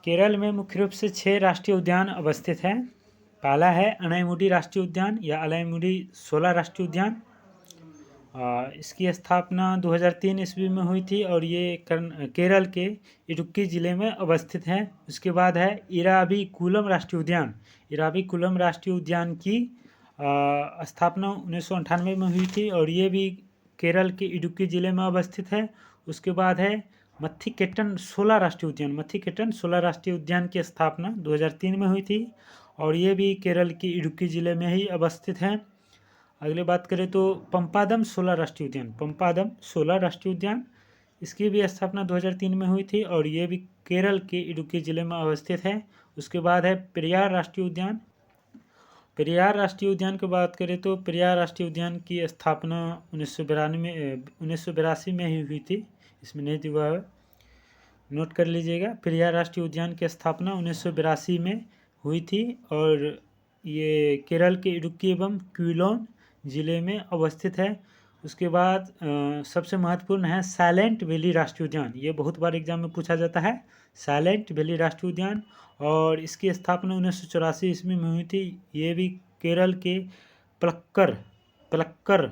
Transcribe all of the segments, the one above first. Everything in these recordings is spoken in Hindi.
केरल में मुख्य रूप से 6 राष्ट्रीय उद्यान अवस्थित हैं। पहला है अनायमुडी राष्ट्रीय उद्यान या अनायमुडी शोला राष्ट्रीय उद्यान। इसकी स्थापना 2003 ईस्वी में हुई थी और ये केरल के इडुक्की ज़िले में अवस्थित है। उसके बाद है इराविकुलम राष्ट्रीय उद्यान। इराविकुलम राष्ट्रीय उद्यान की स्थापना 1998 में हुई थी और ये भी केरल के इडुक्की ज़िले में अवस्थित है। उसके बाद है मथिकेटन शोला राष्ट्रीय उद्यान। मथिकेटन शोला राष्ट्रीय उद्यान की स्थापना 2003 में हुई थी और ये भी केरल के इडुक्की ज़िले में ही अवस्थित है। अगले बात करें तो पंपादम शोला राष्ट्रीय उद्यान। पंपादम शोला राष्ट्रीय उद्यान, इसकी भी स्थापना 2003 में हुई थी और ये भी केरल के इडुक्की ज़िले में अवस्थित है। उसके बाद है पेरियार राष्ट्रीय उद्यान। पेरियार राष्ट्रीय उद्यान की बात करें तो पेरियार राष्ट्रीय उद्यान की स्थापना 1982 में ही हुई थी, इसमें नहीं दिया है, नोट कर लीजिएगा। पेरियार राष्ट्रीय उद्यान की स्थापना 1982 में हुई थी और ये केरल के इडुक्की एवं क्विलोन ज़िले में अवस्थित है। उसके बाद सबसे महत्वपूर्ण है साइलेंट वैली राष्ट्रीय उद्यान। ये बहुत बार एग्जाम में पूछा जाता है, साइलेंट वैली राष्ट्रीय उद्यान, और इसकी स्थापना 1984 ईस्वी में हुई थी। ये भी केरल के पलक्कर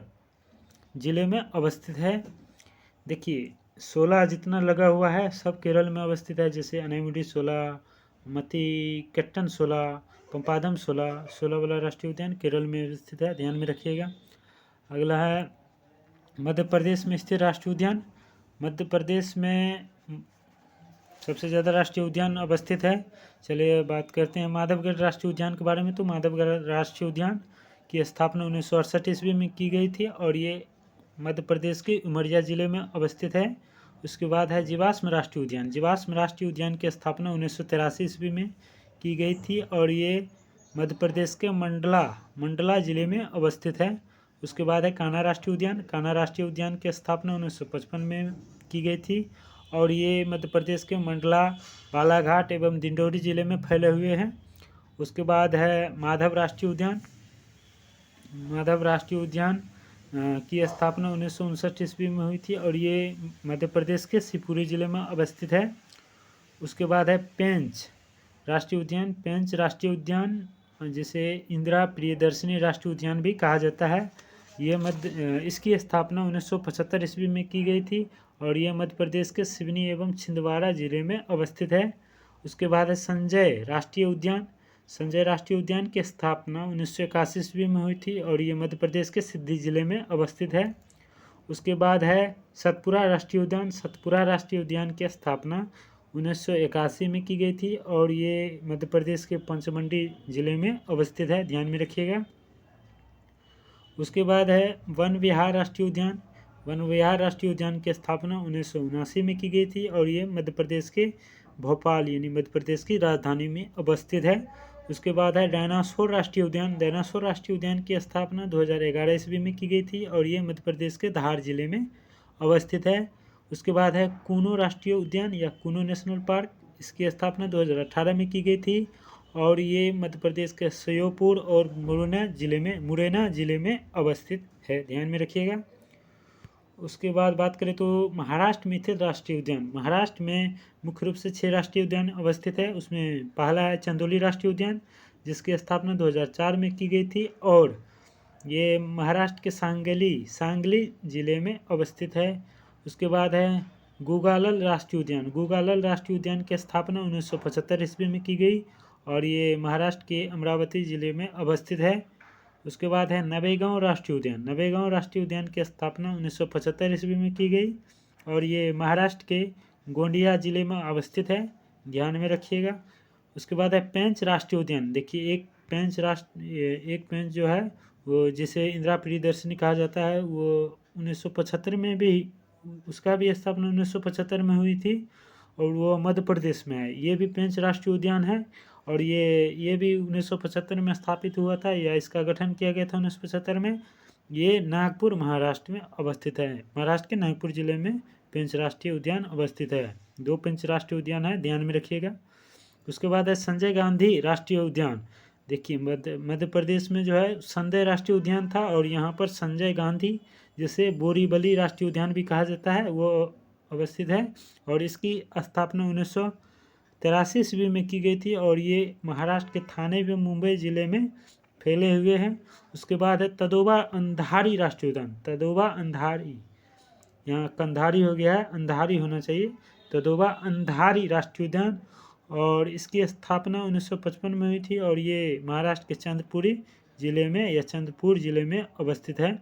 ज़िले में अवस्थित है। देखिए 16 जितना लगा हुआ है सब केरल में अवस्थित है, जैसे अनायमुडी शोला, मथिकेट्टन शोला, पंपादम शोला वाला राष्ट्रीय उद्यान केरल में स्थित है, ध्यान में रखिएगा। अगला है मध्य प्रदेश में स्थित राष्ट्रीय उद्यान। मध्य प्रदेश में सबसे ज़्यादा राष्ट्रीय उद्यान अवस्थित है। चलिए बात करते हैं माधवगढ़ राष्ट्रीय उद्यान के बारे में। तो माधवगढ़ राष्ट्रीय उद्यान की स्थापना 1968 ईस्वी में की गई थी और ये मध्य प्रदेश के उमरिया ज़िले में अवस्थित है। उसके बाद है जीवाश्म राष्ट्रीय उद्यान। जीवाश्म राष्ट्रीय उद्यान की स्थापना 1983 ईस्वी में की गई थी और ये मध्य प्रदेश के मंडला ज़िले में अवस्थित है। उसके बाद है कान्हा राष्ट्रीय उद्यान। कान्हा राष्ट्रीय उद्यान की स्थापना 1955 में की गई थी और ये मध्य प्रदेश के मंडला, बालाघाट एवं डिंडौरी ज़िले में फैले हुए हैं। उसके बाद है माधव राष्ट्रीय उद्यान। माधव राष्ट्रीय उद्यान की स्थापना 1959 ईस्वी में हुई थी और ये मध्य प्रदेश के शिवपुरी ज़िले में अवस्थित है। उसके बाद है पेंच राष्ट्रीय उद्यान। पेंच राष्ट्रीय उद्यान जिसे इंदिरा प्रियदर्शनी राष्ट्रीय उद्यान भी कहा जाता है, ये इसकी स्थापना 1975 ईस्वी में की गई थी और यह मध्य प्रदेश के सिवनी एवं छिंदवाड़ा ज़िले में अवस्थित है। उसके बाद है संजय राष्ट्रीय उद्यान। संजय राष्ट्रीय उद्यान की स्थापना 1981 ईस्वी में हुई थी और ये मध्य प्रदेश के सिद्धी ज़िले में अवस्थित है। उसके बाद है सतपुरा राष्ट्रीय उद्यान। सतपुरा राष्ट्रीय उद्यान की स्थापना 1981 में की गई थी और ये मध्य प्रदेश के पंचमंडी ज़िले में अवस्थित है, ध्यान में रखिएगा। उसके बाद है वन विहार राष्ट्रीय उद्यान। वन विहार राष्ट्रीय उद्यान की स्थापना 1979 में की गई थी और ये मध्य प्रदेश के भोपाल यानी मध्य प्रदेश की राजधानी में अवस्थित है। उसके बाद है डायनासोर राष्ट्रीय उद्यान। डायनासोर राष्ट्रीय उद्यान की स्थापना 2011 ईस्वी में की गई थी और ये मध्य प्रदेश के धार जिले में अवस्थित है। उसके बाद है कूनो राष्ट्रीय उद्यान या कूनो नेशनल पार्क। इसकी स्थापना 2018 में की गई थी और ये मध्य प्रदेश के श्योपुर और मुरैना ज़िले में अवस्थित है, ध्यान में रखिएगा। उसके बाद बात करें तो महाराष्ट्र में स्थित राष्ट्रीय उद्यान। महाराष्ट्र में मुख्य रूप से 6 राष्ट्रीय उद्यान अवस्थित है। उसमें पहला है चंदौली राष्ट्रीय उद्यान जिसकी स्थापना 2004 में की गई थी और ये महाराष्ट्र के सांगली ज़िले में अवस्थित है। उसके बाद है गुगालल राष्ट्रीय उद्यान। गुगालल राष्ट्रीय उद्यान की स्थापना 1975 ईस्वी में की गई और ये महाराष्ट्र के अमरावती ज़िले में अवस्थित है। उसके बाद है नवेगांव राष्ट्रीय उद्यान। नवेगांव राष्ट्रीय उद्यान की स्थापना 1975 ईस्वी में की गई और ये महाराष्ट्र के गोंडिया ज़िले में अवस्थित है, ध्यान में रखिएगा। उसके बाद है पेंच राष्ट्रीय उद्यान। देखिए एक पेंच जो है वो जिसे इंदिरा प्रियदर्शनी कहा जाता है, वो 1975 में भी उसका भी स्थापना 1975 में हुई थी और वो मध्य प्रदेश में है। ये भी पेंच राष्ट्रीय उद्यान है और ये भी 1975 में स्थापित हुआ था या इसका गठन किया गया था 1975 में। ये नागपुर महाराष्ट्र में अवस्थित है। महाराष्ट्र के नागपुर जिले में पेंच राष्ट्रीय उद्यान अवस्थित है। 2 पेंच राष्ट्रीय उद्यान है, ध्यान में रखिएगा। उसके बाद है संजय गांधी राष्ट्रीय उद्यान। देखिए मध्य प्रदेश में जो है संजय राष्ट्रीय उद्यान था और यहाँ पर संजय गांधी जिसे बोरीवली राष्ट्रीय उद्यान भी कहा जाता है वो अवस्थित है और इसकी स्थापना 83 ईस्वी में की गई थी और ये महाराष्ट्र के थाने व मुंबई ज़िले में फैले हुए हैं। उसके बाद है तदोबा अंधारी राष्ट्रीय उद्यान, तदोबा अंधारी, यहाँ कंधारी हो गया है, अंधारी होना चाहिए, तदोबा अंधारी राष्ट्रीय उद्यान। और इसकी स्थापना 1955 में हुई थी और ये महाराष्ट्र के चंद्रपुर ज़िले में अवस्थित है।